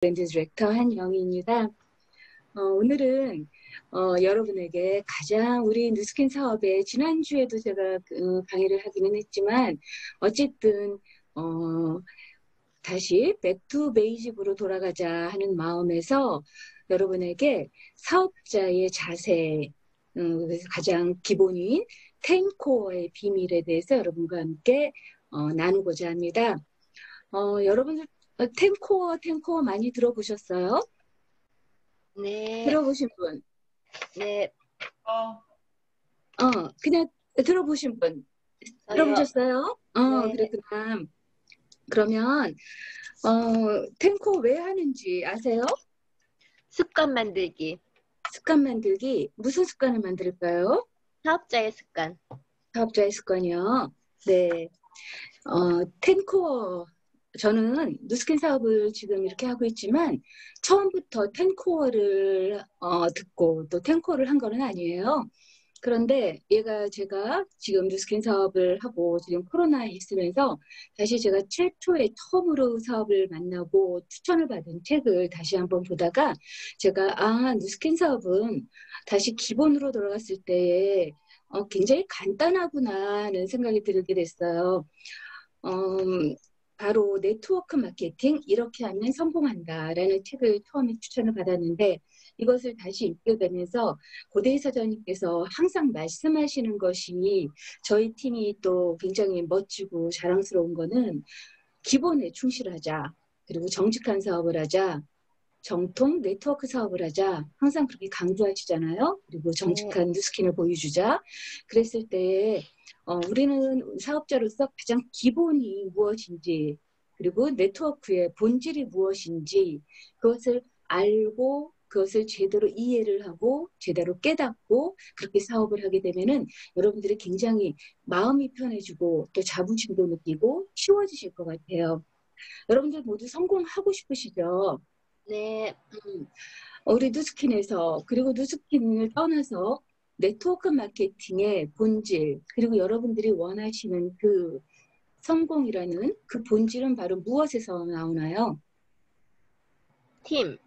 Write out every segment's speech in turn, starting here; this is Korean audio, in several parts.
브랜드 디렉터 한영희입니다. 오늘은 여러분에게 가장 우리 누스킨 사업에 지난주에도 제가 강의를 하기는 했지만 어쨌든 다시 백투 베이직으로 돌아가자 하는 마음에서 여러분에게 사업자의 자세, 가장 기본인 10코어의 비밀에 대해서 여러분과 함께 나누고자 합니다. 여러분들 10코어 많이 들어보셨어요? 네. 들어보신 분? 네. 그냥 들어보신 분? 저요. 들어보셨어요? 네. 그렇구나. 그러면 10코어 왜 하는지 아세요? 습관 만들기. 습관 만들기. 무슨 습관을 만들까요? 사업자의 습관. 사업자의 습관이요. 네. 10코어. 저는 누스킨 사업을 지금 이렇게 하고 있지만 처음부터 10코어를 듣고 또 10코어를 한 거는 아니에요. 그런데 제가 지금 누스킨 사업을 하고 지금 코로나 있으면서 다시 제가 최초의 처음으로 사업을 만나고 추천을 받은 책을 다시 한번 보다가 제가 누스킨 사업은 다시 기본으로 돌아갔을 때에 굉장히 간단하구나 하는 생각이 들게 됐어요. 바로 네트워크 마케팅 이렇게 하면 성공한다라는 책을 처음에 추천을 받았는데 이것을 다시 읽게 되면서 고대희 사장님께서 항상 말씀하시는 것이 저희 팀이 또 굉장히 멋지고 자랑스러운 거는 기본에 충실하자. 그리고 정직한 사업을 하자. 정통 네트워크 사업을 하자. 항상 그렇게 강조하시잖아요. 그리고 정직한 뉴스킨을 보여주자. 그랬을 때 우리는 사업자로서 가장 기본이 무엇인지 그리고 네트워크의 본질이 무엇인지 그것을 알고 그것을 제대로 이해를 하고 제대로 깨닫고 그렇게 사업을 하게 되면은 여러분들이 굉장히 마음이 편해지고 또 자부심도 느끼고 쉬워지실 것 같아요. 여러분들 모두 성공하고 싶으시죠? 네. 우리 누스킨에서 그리고 누스킨을 떠나서 네트워크 마케팅의 본질 그리고 여러분들이 원하시는 그 성공이라는 그 본질은 바로 무엇에서 나오나요? 팀.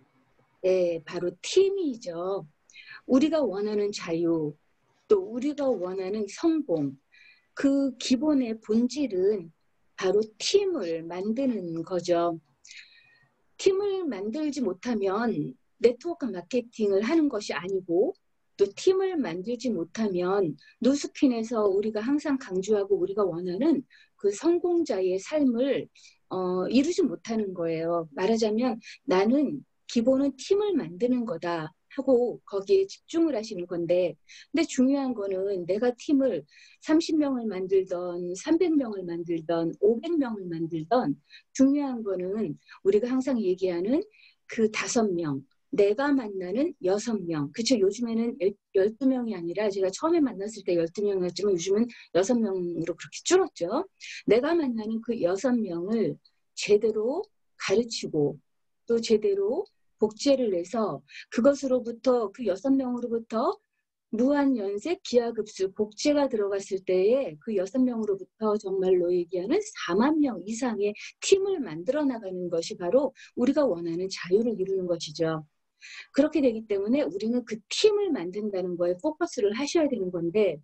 네, 바로 팀이죠. 우리가 원하는 자유, 또 우리가 원하는 성공, 그 기본의 본질은 바로 팀을 만드는 거죠. 팀을 만들지 못하면 네트워크 마케팅을 하는 것이 아니고 또 팀을 만들지 못하면 누스킨에서 우리가 항상 강조하고 우리가 원하는 그 성공자의 삶을 이루지 못하는 거예요. 말하자면 나는 기본은 팀을 만드는 거다 하고 거기에 집중을 하시는 건데 근데 중요한 거는 내가 팀을 30명을 만들던 300명을 만들던 500명을 만들던 중요한 거는 우리가 항상 얘기하는 그 5명, 내가 만나는 6명. 그쵸? 요즘에는 12명이 아니라 제가 처음에 만났을 때 12명이었지만 요즘은 6명으로 그렇게 줄었죠. 내가 만나는 그 6명을 제대로 가르치고 또 제대로 복제를 내서 그것으로부터 그 6명으로부터 무한연색 기하급수 복제가 들어갔을 때에 그 6명으로부터 정말로 얘기하는 4만 명 이상의 팀을 만들어 나가는 것이 바로 우리가 원하는 자유를 이루는 것이죠. 그렇게 되기 때문에 우리는 그 팀을 만든다는 거에 포커스를 하셔야 되는 건데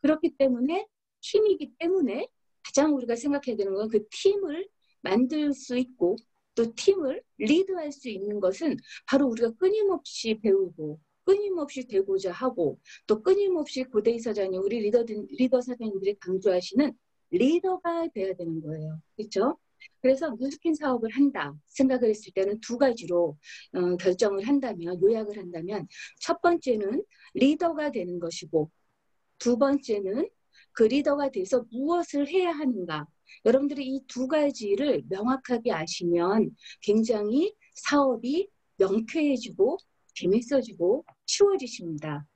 그렇기 때문에 팀이기 때문에 가장 우리가 생각해야 되는 건 그 팀을 만들 수 있고 또 팀을 리드할 수 있는 것은 바로 우리가 끊임없이 배우고 끊임없이 되고자 하고 또 끊임없이 고대희 사장님 우리 리더 사장님들이 강조하시는 리더가 돼야 되는 거예요. 그렇죠? 그래서 누스킨 사업을 한다 생각을 했을 때는 두 가지로 결정을 한다면 요약을 한다면 첫 번째는 리더가 되는 것이고 두 번째는 그 리더가 돼서 무엇을 해야 하는가 여러분들이 이 두 가지를 명확하게 아시면 굉장히 사업이 명쾌해지고 재밌어지고 쉬워지십니다.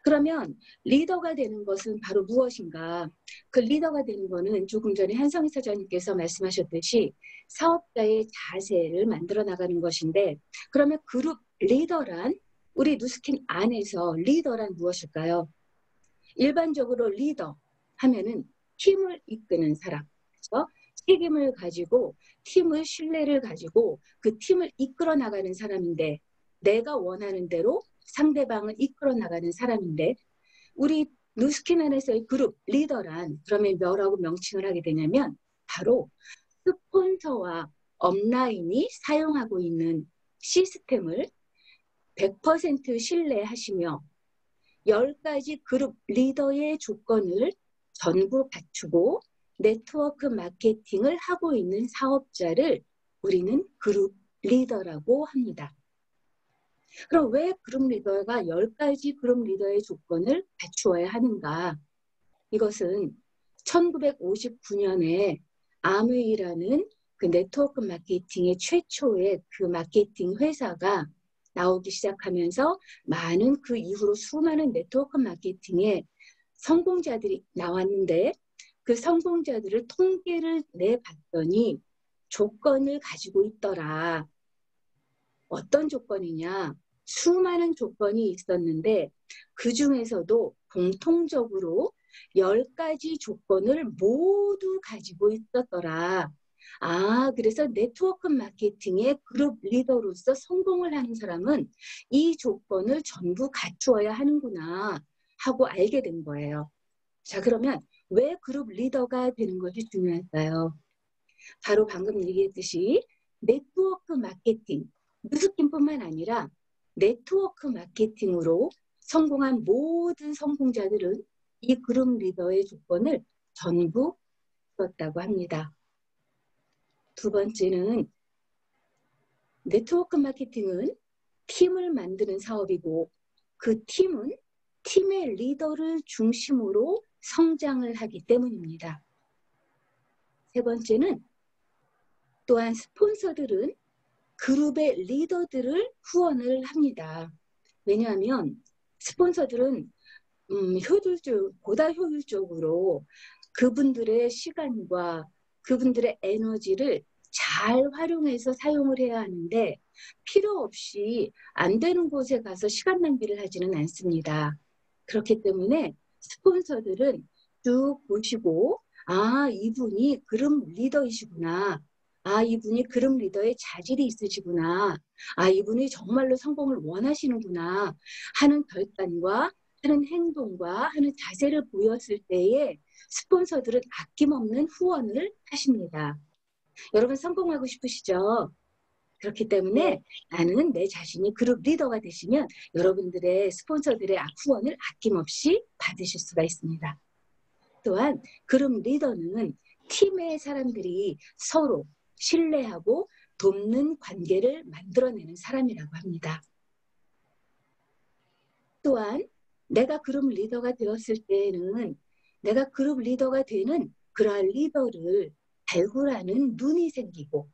그러면 리더가 되는 것은 바로 무엇인가? 그 리더가 되는 것은 조금 전에 한성희 사장님께서 말씀하셨듯이 사업자의 자세를 만들어 나가는 것인데 그러면 그룹 리더란 우리 누스킨 안에서 리더란 무엇일까요? 일반적으로 리더 하면은 팀을 이끄는 사람, 그렇죠? 책임을 가지고 팀을 신뢰를 가지고 그 팀을 이끌어 나가는 사람인데 내가 원하는 대로 상대방을 이끌어 나가는 사람인데 우리 누스킨 안에서의 그룹 리더란 그러면 뭐라고 명칭을 하게 되냐면 바로 스폰서와 업라인이 사용하고 있는 시스템을 100% 신뢰하시며 10가지 그룹 리더의 조건을 전부 갖추고 네트워크 마케팅을 하고 있는 사업자를 우리는 그룹 리더라고 합니다. 그럼 왜 그룹 리더가 10가지 그룹 리더의 조건을 갖추어야 하는가? 이것은 1959년에 아메이라는 그 네트워크 마케팅의 최초의 그 마케팅 회사가 나오기 시작하면서 많은 그 이후로 수많은 네트워크 마케팅의 성공자들이 나왔는데 그 성공자들을 통계를 내봤더니 조건을 가지고 있더라. 어떤 조건이냐? 수많은 조건이 있었는데 그 중에서도 공통적으로 10가지 조건을 모두 가지고 있었더라. 그래서 네트워크 마케팅의 그룹 리더로서 성공을 하는 사람은 이 조건을 전부 갖추어야 하는구나 하고 알게 된 거예요. 자, 그러면 왜 그룹 리더가 되는 것이 중요할까요? 바로 방금 얘기했듯이 네트워크 마케팅, 뉴스킨뿐만 아니라 네트워크 마케팅으로 성공한 모든 성공자들은 이 그룹 리더의 조건을 전부 썼다고 합니다. 두 번째는 네트워크 마케팅은 팀을 만드는 사업이고 그 팀은 팀의 리더를 중심으로 성장을 하기 때문입니다. 세 번째는 또한 스폰서들은 그룹의 리더들을 후원을 합니다. 왜냐하면 스폰서들은 보다 효율적으로 그분들의 시간과 그분들의 에너지를 잘 활용해서 사용을 해야 하는데 필요 없이 안 되는 곳에 가서 시간 낭비를 하지는 않습니다. 그렇기 때문에 스폰서들은 쭉 보시고 이분이 그룹 리더이시구나. 이분이 그룹 리더의 자질이 있으시구나. 이분이 정말로 성공을 원하시는구나 하는 결단과 하는 행동과 하는 자세를 보였을 때에 스폰서들은 아낌없는 후원을 하십니다. 여러분 성공하고 싶으시죠? 그렇기 때문에 나는 내 자신이 그룹 리더가 되시면 여러분들의 스폰서들의 후원을 아낌없이 받으실 수가 있습니다. 또한 그룹 리더는 팀의 사람들이 서로 신뢰하고 돕는 관계를 만들어내는 사람이라고 합니다. 또한 내가 그룹 리더가 되었을 때에는 내가 그룹 리더가 되는 그러한 리더를 발굴하는 눈이 생기고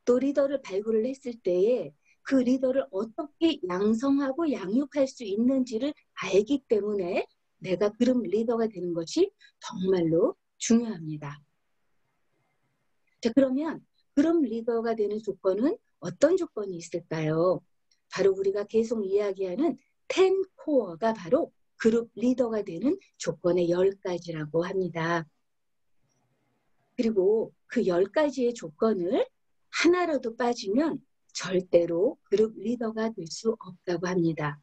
또 리더를 발굴을 했을 때에 그 리더를 어떻게 양성하고 양육할 수 있는지를 알기 때문에 내가 그룹 리더가 되는 것이 정말로 중요합니다. 자, 그러면 그룹 리더가 되는 조건은 어떤 조건이 있을까요? 바로 우리가 계속 이야기하는 10코어가 바로 그룹 리더가 되는 조건의 10가지라고 합니다. 그리고 그 10가지의 조건을 하나라도 빠지면 절대로 그룹 리더가 될 수 없다고 합니다.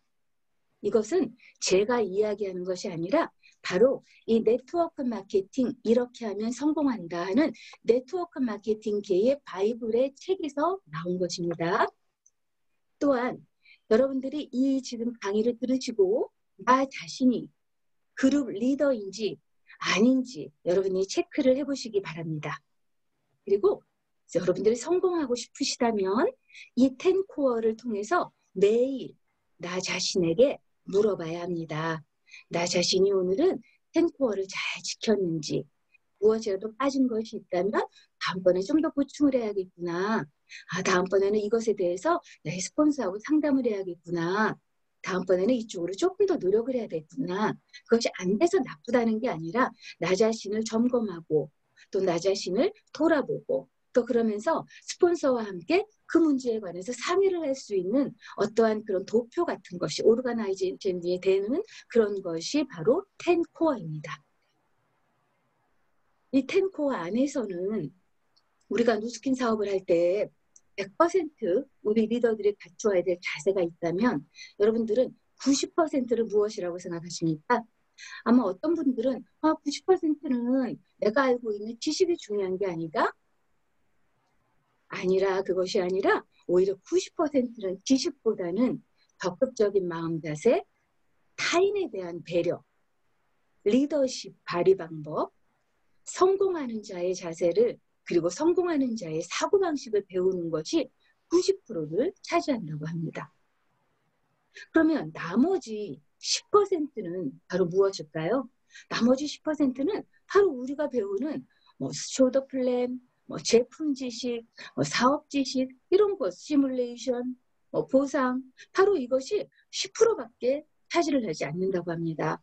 이것은 제가 이야기하는 것이 아니라 바로 이 네트워크 마케팅 이렇게 하면 성공한다 하는 네트워크 마케팅계의 바이블의 책에서 나온 것입니다. 또한 여러분들이 이 지금 강의를 들으시고 나 자신이 그룹 리더인지 아닌지 여러분이 체크를 해보시기 바랍니다. 그리고 여러분들이 성공하고 싶으시다면 이 10코어를 통해서 매일 나 자신에게 물어봐야 합니다. 나 자신이 오늘은 10코어를 잘 지켰는지 무엇이라도 빠진 것이 있다면 다음번에 좀 더 보충을 해야겠구나. 다음번에는 이것에 대해서 내 스폰서하고 상담을 해야겠구나. 다음번에는 이쪽으로 조금 더 노력을 해야겠구나. 그것이 안 돼서 나쁘다는 게 아니라 나 자신을 점검하고 또 나 자신을 돌아보고 또 그러면서 스폰서와 함께 그 문제에 관해서 상의를 할 수 있는 어떠한 그런 도표 같은 것이 오르가나이제이션이 되는 그런 것이 바로 10코어입니다. 이 10코어 안에서는 우리가 누스킨 사업을 할 때 100% 우리 리더들이 갖추어야 될 자세가 있다면 여러분들은 90%를 무엇이라고 생각하십니까? 아마 어떤 분들은 90%는 내가 알고 있는 지식이 중요한 게 아니다. 그것이 아니라 오히려 90%는 지식보다는 적극적인 마음 자세, 타인에 대한 배려, 리더십 발휘 방법, 성공하는 자의 자세를 그리고 성공하는 자의 사고방식을 배우는 것이 90%를 차지한다고 합니다. 그러면 나머지 10%는 바로 무엇일까요? 나머지 10%는 바로 우리가 배우는 스초더 플랜, 제품 지식, 사업 지식, 이런 것, 시뮬레이션, 보상, 바로 이것이 10%밖에 차지를 하지 않는다고 합니다.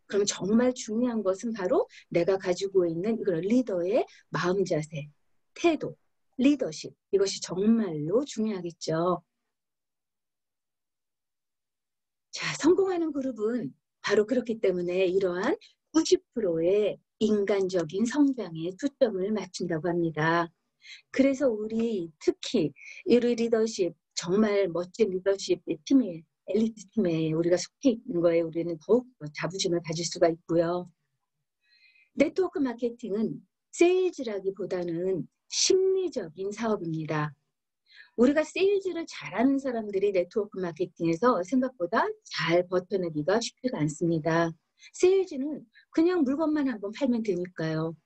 그럼 정말 중요한 것은 바로 내가 가지고 있는 그런 리더의 마음 자세, 태도, 리더십, 이것이 정말로 중요하겠죠. 자, 성공하는 그룹은 바로 그렇기 때문에 이러한 90%의 인간적인 성장에 초점을 맞춘다고 합니다. 그래서 우리 특히 우리 리더십, 정말 멋진 리더십 팀에 엘리트 팀에 우리가 속해 있는 거에 우리는 더욱 자부심을 가질 수가 있고요. 네트워크 마케팅은 세일즈라기보다는 심리적인 사업입니다. 우리가 세일즈를 잘하는 사람들이 네트워크 마케팅에서 생각보다 잘 버텨내기가 쉽지가 않습니다. 세일즈는 그냥 물건만 한번 팔면 되니까요.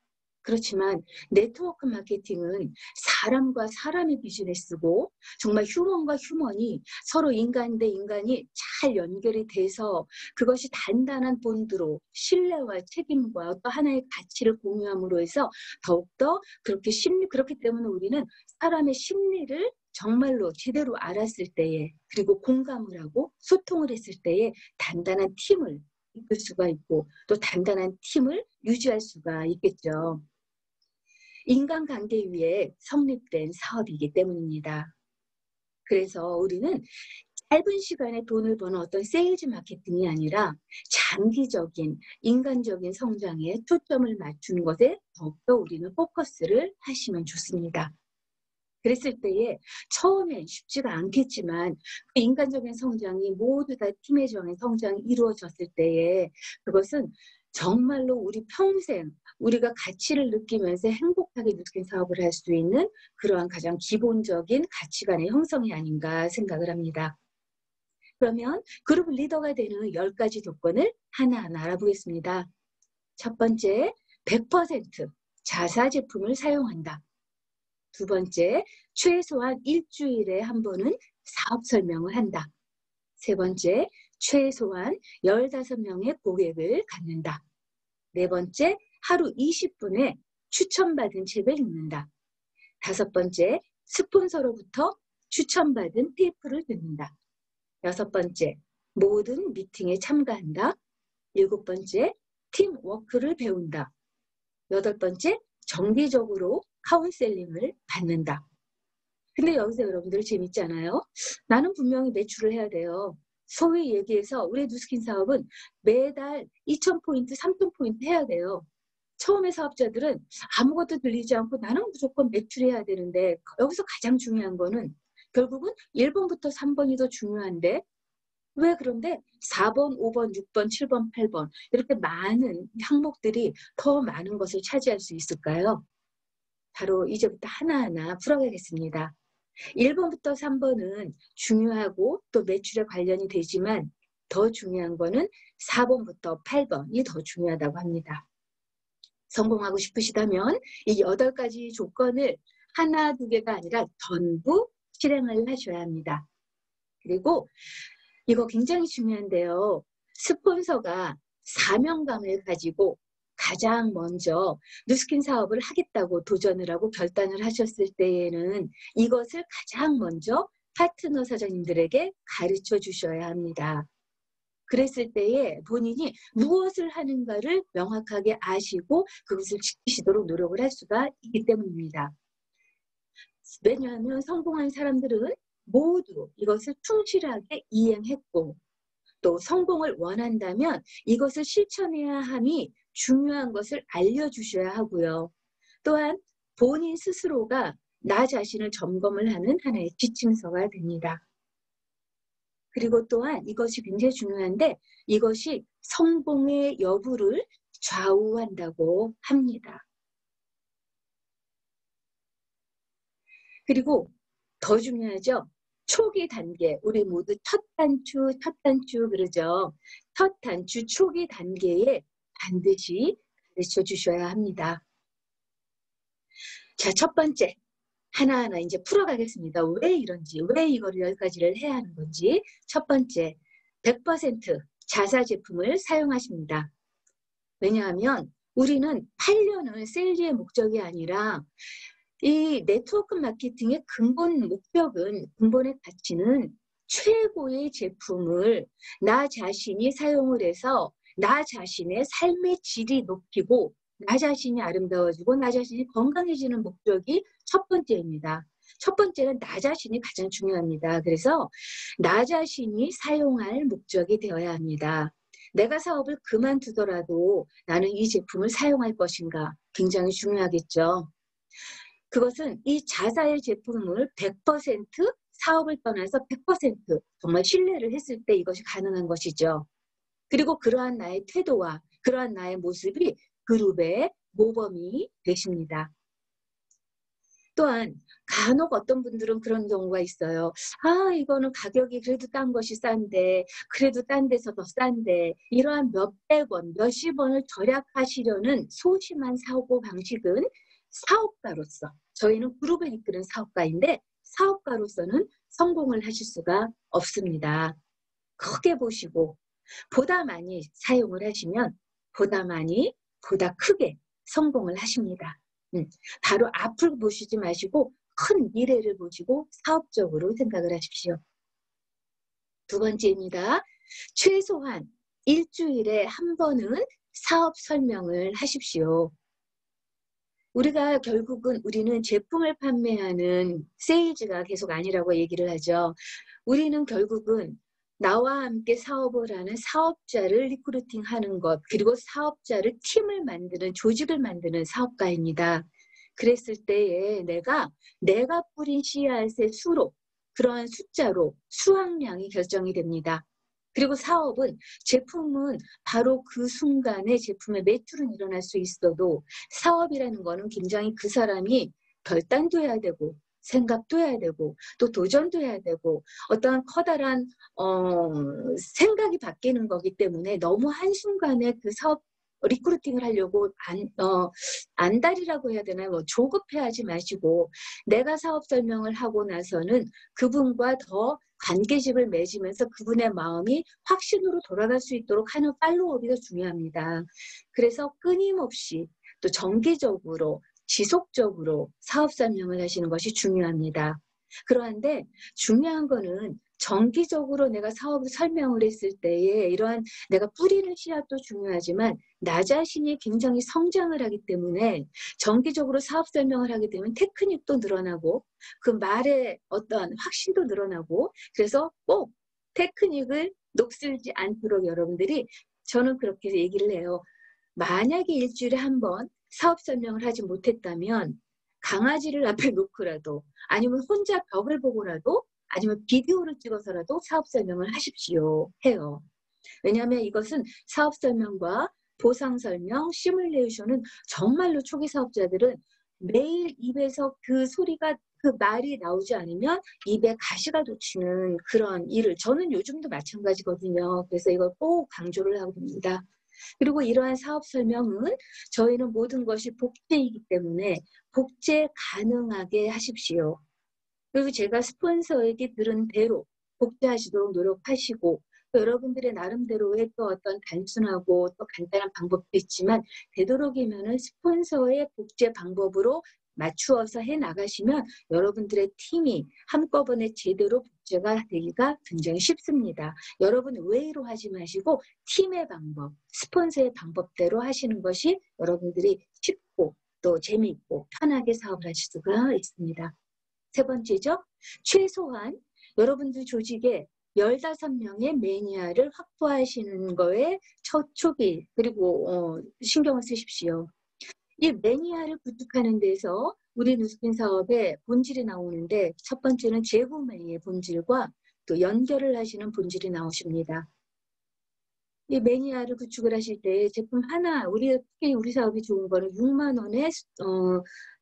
그렇지만 네트워크 마케팅은 사람과 사람의 비즈니스고 정말 휴먼과 휴먼이 서로 인간 대 인간이 잘 연결이 돼서 그것이 단단한 본드로 신뢰와 책임과 또 하나의 가치를 공유함으로 해서 더욱더 그렇기 때문에 우리는 사람의 심리를 정말로 제대로 알았을 때에 그리고 공감을 하고 소통을 했을 때에 단단한 팀을 이끌 수가 있고 또 단단한 팀을 유지할 수가 있겠죠. 인간관계 위에 성립된 사업이기 때문입니다. 그래서 우리는 짧은 시간에 돈을 버는 어떤 세일즈 마케팅이 아니라 장기적인 인간적인 성장에 초점을 맞추는 것에 더욱더 우리는 포커스를 하시면 좋습니다. 그랬을 때에 처음엔 쉽지가 않겠지만 그 인간적인 성장이 모두 다 팀의 정의 성장이 이루어졌을 때에 그것은 정말로 우리 평생 우리가 가치를 느끼면서 행복하게 느낀 사업을 할 수 있는 그러한 가장 기본적인 가치관의 형성이 아닌가 생각을 합니다. 그러면 그룹 리더가 되는 10가지 조건을 하나하나 알아보겠습니다. 첫 번째, 100% 자사 제품을 사용한다. 두 번째, 최소한 일주일에 한 번은 사업 설명을 한다. 세 번째, 최소한 15명의 고객을 갖는다. 네 번째, 하루 20분에 추천받은 책을 읽는다. 다섯 번째, 스폰서로부터 추천받은 테이프를 듣는다. 여섯 번째, 모든 미팅에 참가한다. 일곱 번째, 팀워크를 배운다. 여덟 번째, 정기적으로 카운셀링을 받는다. 근데 여기서 여러분들 재밌지 않아요? 나는 분명히 매출을 해야 돼요. 소위 얘기해서 우리 누스킨 사업은 매달 2,000포인트, 3,000포인트 해야 돼요. 처음에 사업자들은 아무것도 들리지 않고 나는 무조건 매출해야 되는데 여기서 가장 중요한 거는 결국은 1번부터 3번이 더 중요한데 왜 그런데 4번, 5번, 6번, 7번, 8번 이렇게 많은 항목들이 더 많은 것을 차지할 수 있을까요? 바로 이제부터 하나하나 풀어가겠습니다. 1번부터 3번은 중요하고 또 매출에 관련이 되지만 더 중요한 거는 4번부터 8번이 더 중요하다고 합니다. 성공하고 싶으시다면 이 8가지 조건을 하나, 두 개가 아니라 전부 실행을 하셔야 합니다. 그리고 이거 굉장히 중요한데요. 스폰서가 사명감을 가지고 가장 먼저 누스킨 사업을 하겠다고 도전을 하고 결단을 하셨을 때에는 이것을 가장 먼저 파트너 사장님들에게 가르쳐 주셔야 합니다. 그랬을 때에 본인이 무엇을 하는가를 명확하게 아시고 그것을 지키시도록 노력을 할 수가 있기 때문입니다. 왜냐하면 성공한 사람들은 모두 이것을 충실하게 이행했고 또 성공을 원한다면 이것을 실천해야 함이 중요한 것을 알려주셔야 하고요. 또한 본인 스스로가 나 자신을 점검을 하는 하나의 지침서가 됩니다. 그리고 또한 이것이 굉장히 중요한데 이것이 성공의 여부를 좌우한다고 합니다. 그리고 더 중요하죠. 초기 단계, 우리 모두 첫 단추 그러죠. 첫 단추 초기 단계에 반드시 가르쳐 주셔야 합니다. 자, 첫 번째. 하나하나 이제 풀어가겠습니다. 왜 이런지, 왜 이걸 10가지를 해야 하는 건지. 첫 번째, 100% 자사 제품을 사용하십니다. 왜냐하면 우리는 팔려는 세일즈의 목적이 아니라 이 네트워크 마케팅의 근본의 가치는 최고의 제품을 나 자신이 사용을 해서 나 자신의 삶의 질이 높이고 나 자신이 아름다워지고 나 자신이 건강해지는 목적이 첫 번째입니다. 첫 번째는 나 자신이 가장 중요합니다. 그래서 나 자신이 사용할 목적이 되어야 합니다. 내가 사업을 그만두더라도 나는 이 제품을 사용할 것인가 굉장히 중요하겠죠. 그것은 이 자사의 제품을 100% 사업을 떠나서 100% 정말 신뢰를 했을 때 이것이 가능한 것이죠. 그리고 그러한 나의 태도와 그러한 나의 모습이 그룹의 모범이 되십니다. 또한 간혹 어떤 분들은 그런 경우가 있어요. 아, 이거는 가격이 그래도 딴 것이 싼데 그래도 딴 데서 더 싼데 이러한 몇백 원, 몇십 원을 절약하시려는 소심한 사고 방식은 사업가로서 저희는 그룹을 이끄는 사업가인데 사업가로서는 성공을 하실 수가 없습니다. 크게 보시고 보다 많이 사용을 하시면 보다 많이 보다 크게 성공을 하십니다. 바로 앞을 보시지 마시고 큰 미래를 보시고 사업적으로 생각을 하십시오. 두 번째입니다. 최소한 일주일에 한 번은 사업 설명을 하십시오. 우리가 결국은 우리는 제품을 판매하는 세일즈가 계속 아니라고 얘기를 하죠. 우리는 결국은 나와 함께 사업을 하는 사업자를 리크루팅하는 것, 그리고 사업자를 팀을 만드는, 조직을 만드는 사업가입니다. 그랬을 때에 내가 뿌린 씨앗의 수로, 그러한 숫자로 수확량이 결정이 됩니다. 그리고 사업은, 제품은 바로 그 순간에 제품의 매출은 일어날 수 있어도 사업이라는 거는 굉장히 그 사람이 결단도 해야 되고 생각도 해야 되고 또 도전도 해야 되고 어떠한 커다란 생각이 바뀌는 거기 때문에 너무 한순간에 그 사업 리크루팅을 하려고 안달이라고 해야 되나요? 조급해하지 마시고 내가 사업 설명을 하고 나서는 그분과 더 관계집을 맺으면서 그분의 마음이 확신으로 돌아갈 수 있도록 하는 팔로우업이 더 중요합니다. 그래서 끊임없이 또 정기적으로 지속적으로 사업 설명을 하시는 것이 중요합니다. 그런데 중요한 거는 정기적으로 내가 사업을 설명을 했을 때에 이러한 내가 뿌리는 씨앗도 중요하지만 나 자신이 굉장히 성장을 하기 때문에 정기적으로 사업 설명을 하게 되면 테크닉도 늘어나고 그 말의 어떤 확신도 늘어나고 그래서 꼭 테크닉을 녹슬지 않도록 여러분들이 저는 그렇게 얘기를 해요. 만약에 일주일에 한 번 사업 설명을 하지 못했다면 강아지를 앞에 놓고라도 아니면 혼자 벽을 보고라도 아니면 비디오를 찍어서라도 사업 설명을 하십시오 해요. 왜냐하면 이것은 사업 설명과 보상 설명, 시뮬레이션은 정말로 초기 사업자들은 매일 입에서 그 소리가 그 말이 나오지 않으면 입에 가시가 돋치는 그런 일을 저는 요즘도 마찬가지거든요. 그래서 이걸 꼭 강조를 하고 있습니다. 그리고 이러한 사업 설명은 저희는 모든 것이 복제이기 때문에 복제 가능하게 하십시오. 그리고 제가 스폰서에게 들은 대로 복제하시도록 노력하시고 또 여러분들의 나름대로의 또 어떤 단순하고 또 간단한 방법도 있지만 되도록이면은 스폰서의 복제 방법으로 맞추어서 해 나가시면 여러분들의 팀이 한꺼번에 제대로 복제가 되기가 굉장히 쉽습니다. 여러분 외의로 하지 마시고 팀의 방법, 스폰서의 방법대로 하시는 것이 여러분들이 쉽고 또 재미있고 편하게 사업을 하실 수가 있습니다. 세 번째죠. 최소한 여러분들 조직에 15명의 매니아를 확보하시는 거에 초기 그리고 신경을 쓰십시오. 이 매니아를 구축하는 데서 우리 뉴스핀 사업의 본질이 나오는데 첫 번째는 재구매의 본질과 또 연결을 하시는 본질이 나오십니다. 이 매니아를 구축을 하실 때 제품 하나, 특히 우리 사업이 좋은 거는 6만 원의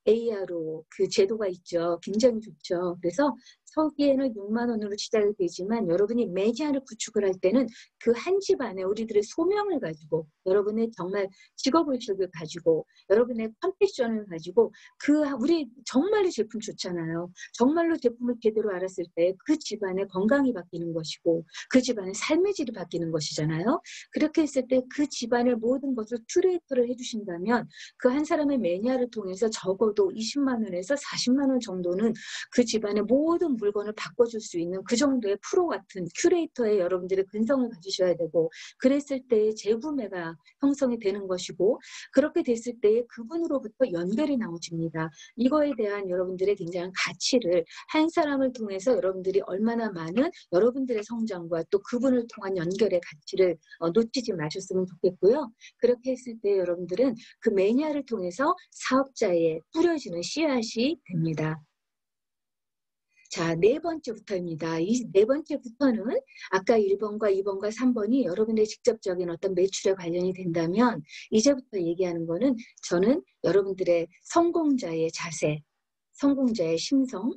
ARO 그 제도가 있죠. 굉장히 좋죠. 그래서 초기에는 6만 원으로 시작이 되지만 여러분이 매니아를 구축을 할 때는 그 한 집안에 우리들의 소명을 가지고 여러분의 정말 직업의식을 가지고 여러분의 컴패션을 가지고 우리 정말로 제품 좋잖아요. 정말로 제품을 제대로 알았을 때 그 집안의 건강이 바뀌는 것이고 그 집안의 삶의 질이 바뀌는 것이잖아요. 그렇게 했을 때 그 집안의 모든 것을 큐레이터를 해주신다면 그 한 사람의 매니아를 통해서 적어도 20만 원에서 40만 원 정도는 그 집안의 모든 물건을 바꿔줄 수 있는 그 정도의 프로 같은 큐레이터에 여러분들의 근성을 가지셔야 되고 그랬을 때 재구매가 형성이 되는 것이고 그렇게 됐을 때 그분으로부터 연결이 나오집니다. 이거에 대한 여러분들의 굉장한 가치를 한 사람을 통해서 여러분들이 얼마나 많은 여러분들의 성장과 또 그분을 통한 연결의 가치를 놓치지 마셨으면 좋겠고요. 그렇게 했을 때 여러분들은 그 매니아를 통해서 사업자에 뿌려지는 씨앗이 됩니다. 자, 네 번째부터입니다. 이 네 번째부터는 아까 1번과 2번과 3번이 여러분의 직접적인 어떤 매출에 관련이 된다면 이제부터 얘기하는 거는 저는 여러분들의 성공자의 자세, 성공자의 심성,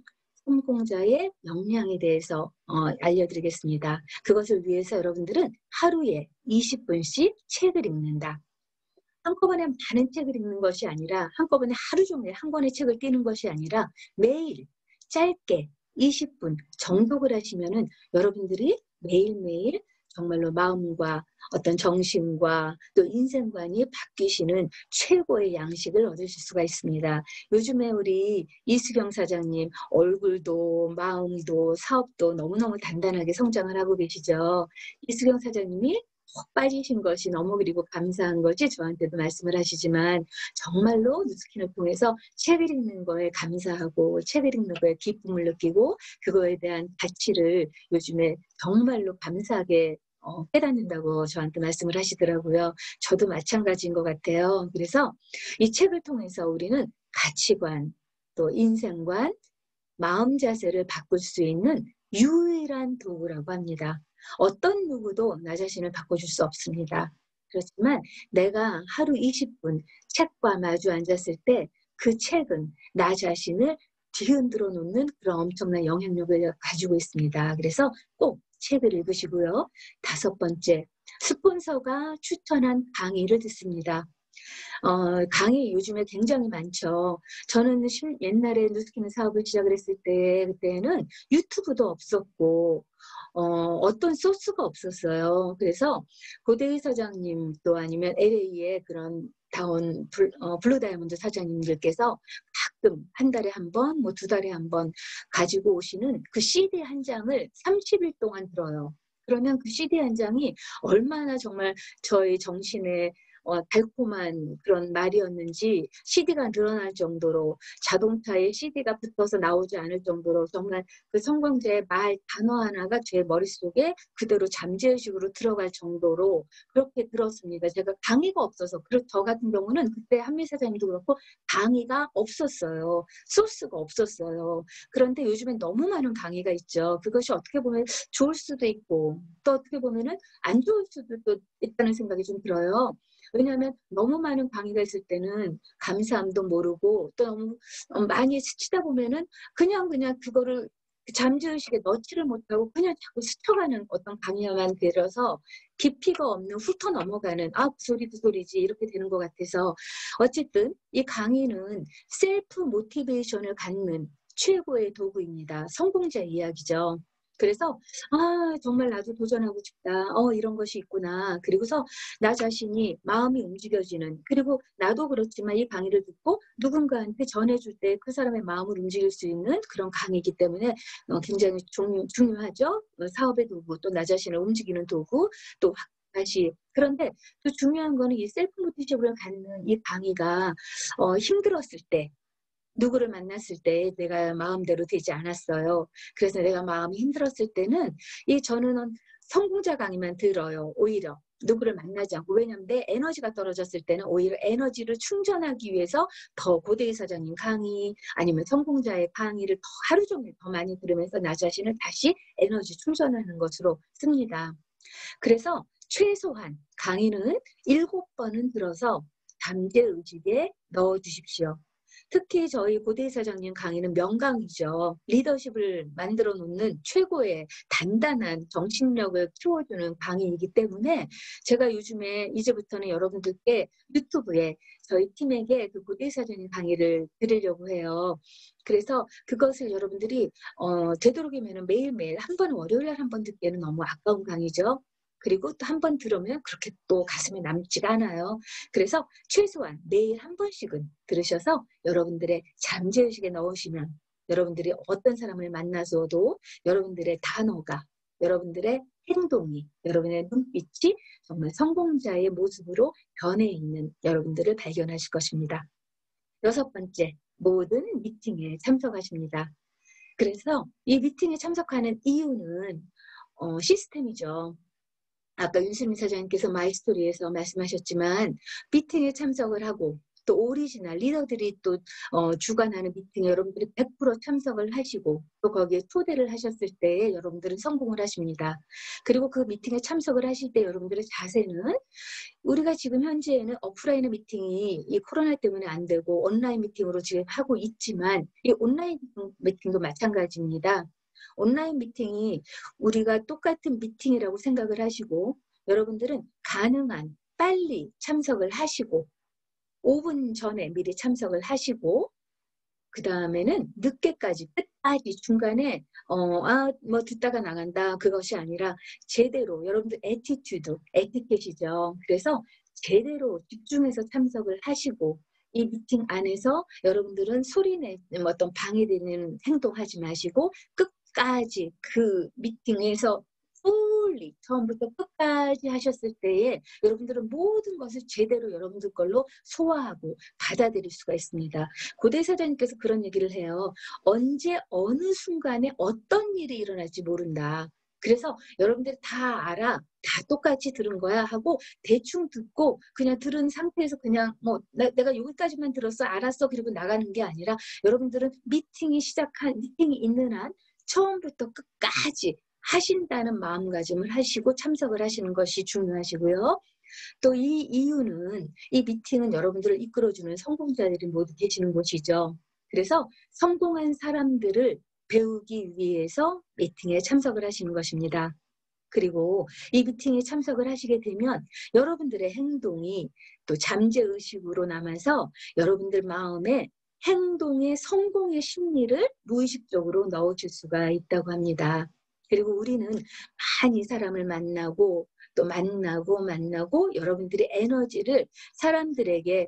성공자의 역량에 대해서 알려드리겠습니다. 그것을 위해서 여러분들은 하루에 20분씩 책을 읽는다. 한꺼번에 많은 책을 읽는 것이 아니라 한꺼번에 하루 종일 한 권의 책을 띄는 것이 아니라 매일 짧게 20분 정독을 하시면은 여러분들이 매일매일 정말로 마음과 어떤 정신과 또 인생관이 바뀌시는 최고의 양식을 얻으실 수가 있습니다. 요즘에 우리 이수경 사장님 얼굴도 마음도 사업도 너무너무 단단하게 성장을 하고 계시죠. 이수경 사장님이 푹 빠지신 것이 너무 그리고 감사한 것이 저한테도 말씀을 하시지만 정말로 뉴스킨을 통해서 책을 읽는 거에 감사하고 책을 읽는 거에 기쁨을 느끼고 그거에 대한 가치를 요즘에 정말로 감사하게 깨닫는다고 저한테 말씀을 하시더라고요. 저도 마찬가지인 것 같아요. 그래서 이 책을 통해서 우리는 가치관, 또 인생관, 마음 자세를 바꿀 수 있는 유일한 도구라고 합니다. 어떤 누구도 나 자신을 바꿔줄 수 없습니다. 그렇지만 내가 하루 20분 책과 마주 앉았을 때 그 책은 나 자신을 뒤흔들어 놓는 그런 엄청난 영향력을 가지고 있습니다. 그래서 꼭 책을 읽으시고요. 5번째, 스폰서가 추천한 강의를 듣습니다. 강의 요즘에 굉장히 많죠. 저는 옛날에 뉴스키는 사업을 시작을 했을 때 그때는 유튜브도 없었고 어떤 소스가 없었어요. 그래서 고대희 사장님 또 아니면 LA의 그런 블루 다이아몬드 사장님들께서 가끔 한 달에 한 번, 뭐 2달에 한 번 가지고 오시는 그 CD 한 장을 30일 동안 들어요. 그러면 그 CD 한 장이 얼마나 정말 저의 정신에 달콤한 그런 말이었는지 CD가 늘어날 정도로 자동차에 CD가 붙어서 나오지 않을 정도로 정말 그 성공자의 말 단어 하나가 제 머릿속에 그대로 잠재의식으로 들어갈 정도로 그렇게 들었습니다. 제가 강의가 없어서 저 같은 경우는 그때 한미 사장님도 그렇고 강의가 없었어요. 소스가 없었어요. 그런데 요즘엔 너무 많은 강의가 있죠. 그것이 어떻게 보면 좋을 수도 있고 또 어떻게 보면은 안 좋을 수도 또 있다는 생각이 좀 들어요. 왜냐하면 너무 많은 강의가 있을 때는 감사함도 모르고 또 너무 많이 스치다 보면은 그냥 그거를 잠재의식에 넣지를 못하고 그냥 자꾸 스쳐가는 어떤 강의만 들어서 깊이가 없는 훑어 넘어가는 그 소리 그 소리지 이렇게 되는 것 같아서 어쨌든 이 강의는 셀프 모티베이션을 갖는 최고의 도구입니다. 성공자 이야기죠. 그래서 정말 나도 도전하고 싶다. 이런 것이 있구나. 그리고서 나 자신이 마음이 움직여지는 그리고 나도 그렇지만 이 강의를 듣고 누군가한테 전해줄 때 그 사람의 마음을 움직일 수 있는 그런 강의이기 때문에 굉장히 중요하죠. 사업의 도구 또 나 자신을 움직이는 도구 또 다시 그런데 또 중요한 거는 이 셀프 모티베이션을 갖는 이 강의가 힘들었을 때 누구를 만났을 때 내가 마음대로 되지 않았어요. 그래서 내가 마음이 힘들었을 때는 저는 성공자 강의만 들어요. 오히려 누구를 만나지 않고, 왜냐하면 내 에너지가 떨어졌을 때는 오히려 에너지를 충전하기 위해서 더 고대희 사장님 강의 아니면 성공자의 강의를 더 하루 종일 더 많이 들으면서 나 자신을 다시 에너지 충전하는 것으로 씁니다. 그래서 최소한 강의는 7번은 들어서 잠재의식에 넣어주십시오. 특히 저희 고대희 사장님 강의는 명강이죠. 리더십을 만들어 놓는 최고의 단단한 정신력을 키워주는 강의이기 때문에 제가 요즘에 이제부터는 여러분들께 유튜브에 저희 팀에게 그 고대희 사장님 강의를 드리려고 해요. 그래서 그것을 여러분들이 되도록이면 매일매일 한 번 월요일날 한 번 듣기에는 너무 아까운 강의죠. 그리고 또 한 번 들으면 그렇게 또 가슴에 남지가 않아요. 그래서 최소한 매일 한 번씩은 들으셔서 여러분들의 잠재의식에 넣으시면 여러분들이 어떤 사람을 만나서도 여러분들의 단어가, 여러분들의 행동이, 여러분의 눈빛이 정말 성공자의 모습으로 변해 있는 여러분들을 발견하실 것입니다. 6번째, 모든 미팅에 참석하십니다. 그래서 이 미팅에 참석하는 이유는 시스템이죠. 아까 윤수민 사장님께서 마이스토리에서 말씀하셨지만 미팅에 참석을 하고 또 오리지널 리더들이 또 주관하는 미팅에 여러분들이 100% 참석을 하시고 또 거기에 초대를 하셨을 때 여러분들은 성공을 하십니다. 그리고 그 미팅에 참석을 하실 때 여러분들의 자세는 우리가 지금 현재에는 오프라인 미팅이 이 코로나 때문에 안 되고 온라인 미팅으로 지금 하고 있지만 이 온라인 미팅도 마찬가지입니다. 온라인 미팅이 우리가 똑같은 미팅이라고 생각을 하시고 여러분들은 가능한 빨리 참석을 하시고 5분 전에 미리 참석을 하시고 그 다음에는 늦게까지 끝까지 중간에 뭐 듣다가 나간다 그것이 아니라 제대로 여러분들 에티켓이죠. 그래서 제대로 집중해서 참석을 하시고 이 미팅 안에서 여러분들은 소리내 어떤 방해되는 행동하지 마시고 끝까지 그 미팅에서 fully 처음부터 끝까지 하셨을 때에 여러분들은 모든 것을 제대로 여러분들 걸로 소화하고 받아들일 수가 있습니다. 고대 사장님께서 그런 얘기를 해요. 언제 어느 순간에 어떤 일이 일어날지 모른다. 그래서 여러분들이 다 알아. 다 똑같이 들은 거야 하고 대충 듣고 그냥 들은 상태에서 그냥 뭐 내가 여기까지만 들었어 알았어 그리고 나가는 게 아니라 여러분들은 미팅이 있는 한 처음부터 끝까지 하신다는 마음가짐을 하시고 참석을 하시는 것이 중요하시고요. 또 이 이유는 이 미팅은 여러분들을 이끌어주는 성공자들이 모두 계시는 곳이죠. 그래서 성공한 사람들을 배우기 위해서 미팅에 참석을 하시는 것입니다. 그리고 이 미팅에 참석을 하시게 되면 여러분들의 행동이 또 잠재의식으로 남아서 여러분들 마음에 행동의 성공의 심리를 무의식적으로 넣어줄 수가 있다고 합니다. 그리고 우리는 많이 사람을 만나고 또 만나고 여러분들의 에너지를 사람들에게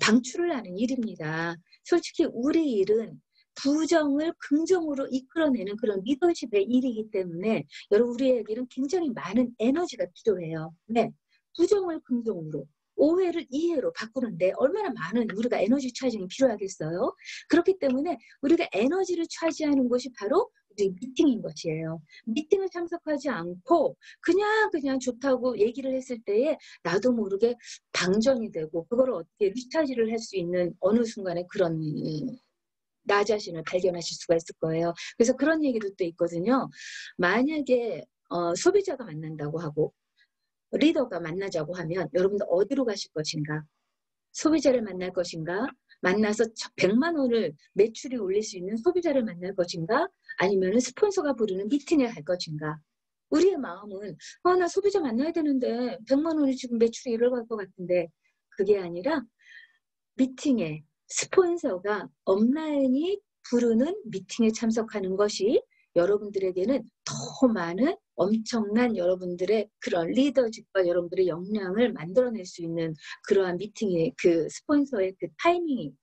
방출을 하는 일입니다. 솔직히 우리 일은 부정을 긍정으로 이끌어내는 그런 리더십의 일이기 때문에 여러분 우리에게는 굉장히 많은 에너지가 필요해요. 네, 부정을 긍정으로 오해를 이해로 바꾸는데 얼마나 많은 우리가 에너지 차징이 필요하겠어요? 그렇기 때문에 우리가 에너지를 차지하는 것이 바로 우리 미팅인 것이에요. 미팅을 참석하지 않고 그냥 좋다고 얘기를 했을 때에 나도 모르게 방전이 되고 그걸 어떻게 리차지를 할 수 있는 어느 순간에 그런 나 자신을 발견하실 수가 있을 거예요. 그래서 그런 얘기도 또 있거든요. 만약에 소비자가 만난다고 하고 리더가 만나자고 하면 여러분들 어디로 가실 것인가? 소비자를 만날 것인가? 만나서 100만 원을 매출이 올릴 수 있는 소비자를 만날 것인가? 아니면 스폰서가 부르는 미팅에 갈 것인가? 우리의 마음은 나 소비자 만나야 되는데 100만 원이 지금 매출이 일어날 것 같은데 그게 아니라 미팅에 스폰서가 업라인이 부르는 미팅에 참석하는 것이 여러분들에게는 더 많은 엄청난 여러분들의 그런 리더십과 여러분들의 역량을 만들어낼 수 있는 그러한 미팅의 그 스폰서의 그 타이밍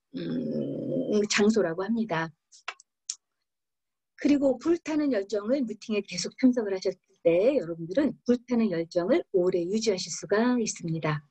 장소라고 합니다. 그리고 불타는 열정을 미팅에 계속 참석을 하셨을 때 여러분들은 불타는 열정을 오래 유지하실 수가 있습니다.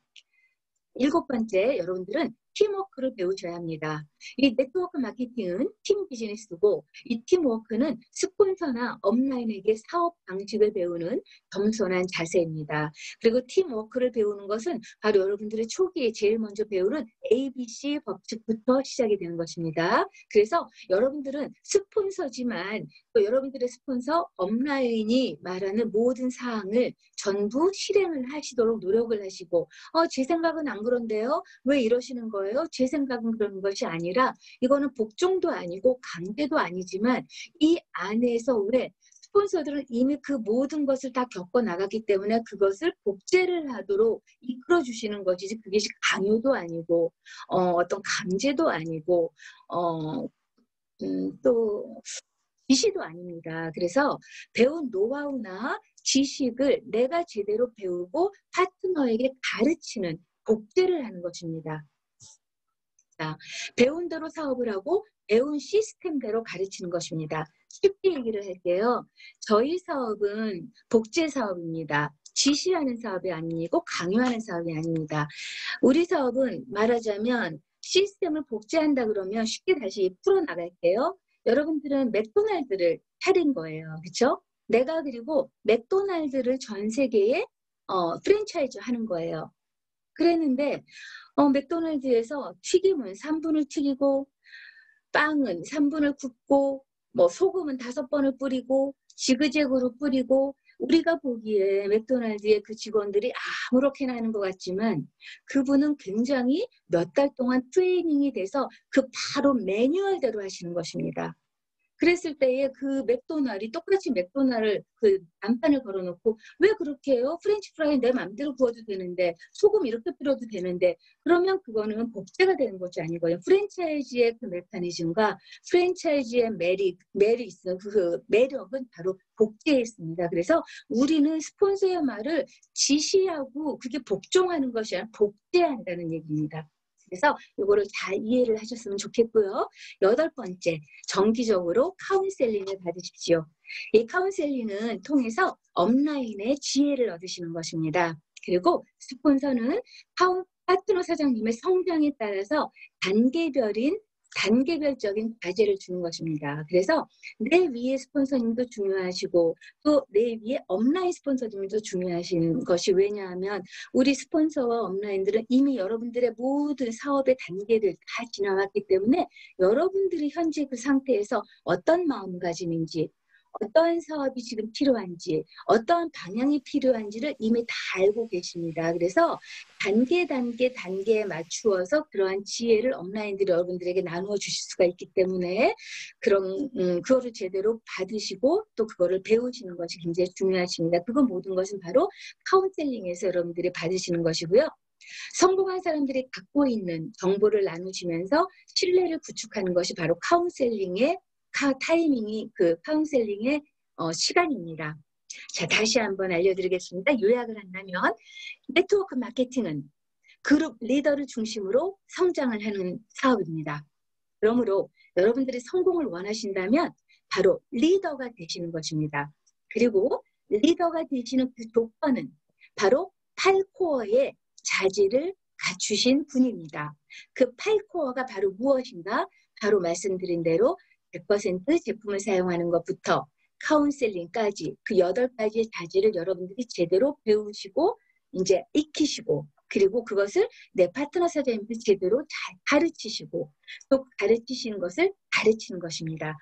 7번째, 여러분들은 팀워크를 배우셔야 합니다. 이 네트워크 마케팅은 팀 비즈니스고 이 팀워크는 스폰서나 업라인에게 사업 방식을 배우는 겸손한 자세입니다. 그리고 팀워크를 배우는 것은 바로 여러분들의 초기에 제일 먼저 배우는 ABC 법칙부터 시작이 되는 것입니다. 그래서 여러분들은 스폰서지만 또 여러분들의 스폰서 업라인이 말하는 모든 사항을 전부 실행을 하시도록 노력을 하시고 제 생각은 안 그런데요? 왜 이러시는 거예요? 제 생각은 그런 것이 아니라 이거는 복종도 아니고 강제도 아니지만 이 안에서 왜 스폰서들은 이미 그 모든 것을 다 겪어 나갔기 때문에 그것을 복제를 하도록 이끌어 주시는 것이지 그게 강요도 아니고 어떤 강제도 아니고 또 지시도 아닙니다. 그래서 배운 노하우나 지식을 내가 제대로 배우고 파트너에게 가르치는 복제를 하는 것입니다. 자, 배운 대로 사업을 하고 배운 시스템대로 가르치는 것입니다. 쉽게 얘기를 할게요. 저희 사업은 복제 사업입니다. 지시하는 사업이 아니고 강요하는 사업이 아닙니다. 우리 사업은 말하자면 시스템을 복제한다 그러면 쉽게 다시 풀어나갈게요. 여러분들은 맥도날드를 차린 거예요. 그렇죠? 내가 그리고 맥도날드를 전 세계에 프랜차이즈 하는 거예요. 그랬는데 맥도날드에서 튀김은 3분을 튀기고 빵은 3분을 굽고 뭐 소금은 5번을 뿌리고 지그재그로 뿌리고 우리가 보기에 맥도날드의 그 직원들이 아무렇게나 하는 것 같지만 그분은 굉장히 몇 달 동안 트레이닝이 돼서 그 바로 매뉴얼대로 하시는 것입니다. 그랬을 때에 그 맥도날이 똑같이 맥도날을 그 간판을 걸어놓고 왜 그렇게 해요? 프렌치 프라이 내 맘대로 구워도 되는데 소금 이렇게 뿌려도 되는데 그러면 그거는 복제가 되는 것이 아니고요. 프랜차이즈의 그 메커니즘과 프랜차이즈의 메리트, 그 매력은 바로 복제에 있습니다. 그래서 우리는 스폰서의 말을 지시하고 그게 복종하는 것이 아니라 복제한다는 얘기입니다. 그래서 이거를 잘 이해를 하셨으면 좋겠고요. 8번째, 정기적으로 카운셀링을 받으십시오. 이 카운셀링은 통해서 업라인의 지혜를 얻으시는 것입니다. 그리고 스폰서는 파트너 사장님의 성장에 따라서 단계별적인 과제를 주는 것입니다. 그래서 내 위에 스폰서님도 중요하시고 또 내 위에 업라인 스폰서님도 중요하신 것이 왜냐하면 우리 스폰서와 업라인들은 이미 여러분들의 모든 사업의 단계를 다 지나왔기 때문에 여러분들이 현재 그 상태에서 어떤 마음가짐인지 어떠한 사업이 지금 필요한지 어떠한 방향이 필요한지를 이미 다 알고 계십니다. 그래서 단계에 맞추어서 그러한 지혜를 업라인들이 여러분들에게 나누어 주실 수가 있기 때문에 그거를 제대로 받으시고 또 그거를 배우시는 것이 굉장히 중요하십니다. 그 모든 것은 바로 카운셀링에서 여러분들이 받으시는 것이고요. 성공한 사람들이 갖고 있는 정보를 나누시면서 신뢰를 구축하는 것이 바로 카운셀링의 타이밍이 그 카운셀링의 시간입니다. 자, 다시 한번 알려드리겠습니다. 요약을 한다면 네트워크 마케팅은 그룹 리더를 중심으로 성장을 하는 사업입니다. 그러므로 여러분들이 성공을 원하신다면 바로 리더가 되시는 것입니다. 그리고 리더가 되시는 그 조건은 바로 8코어의 자질을 갖추신 분입니다. 그 8코어가 바로 무엇인가? 바로 말씀드린 대로 100% 제품을 사용하는 것부터 카운셀링까지 그 8가지의 자질을 여러분들이 제대로 배우시고 이제 익히시고 그리고 그것을 내 파트너 사장님한테 제대로 잘 가르치시고 또 가르치시는 것을 가르치는 것입니다.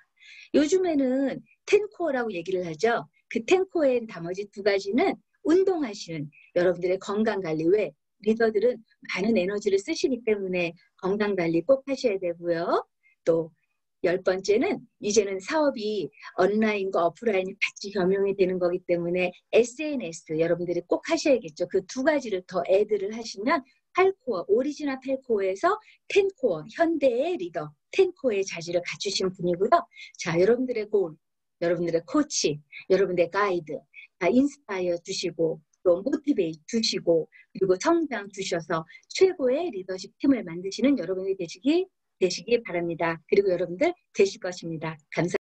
요즘에는 10코어라고 얘기를 하죠. 그 10코어의 나머지 2가지는 운동하시는 여러분들의 건강관리 외 리더들은 많은 에너지를 쓰시기 때문에 건강관리 꼭 하셔야 되고요. 또 10번째는 이제는 사업이 온라인과 오프라인이 같이 겸용이 되는 거기 때문에 SNS 여러분들이 꼭 하셔야겠죠. 그 2가지를 더 애드를 하시면 8코어, 오리지널 8코어에서 10코어, 현대의 리더 10코어의 자질을 갖추신 분이고요. 자, 여러분들의 골, 여러분들의 코치, 여러분들의 가이드 다 인스파이어 주시고 또 모티베이트 주시고 그리고 성장 주셔서 최고의 리더십 팀을 만드시는 여러분이 되시기 바랍니다. 그리고 여러분들 되실 것입니다. 감사합니다.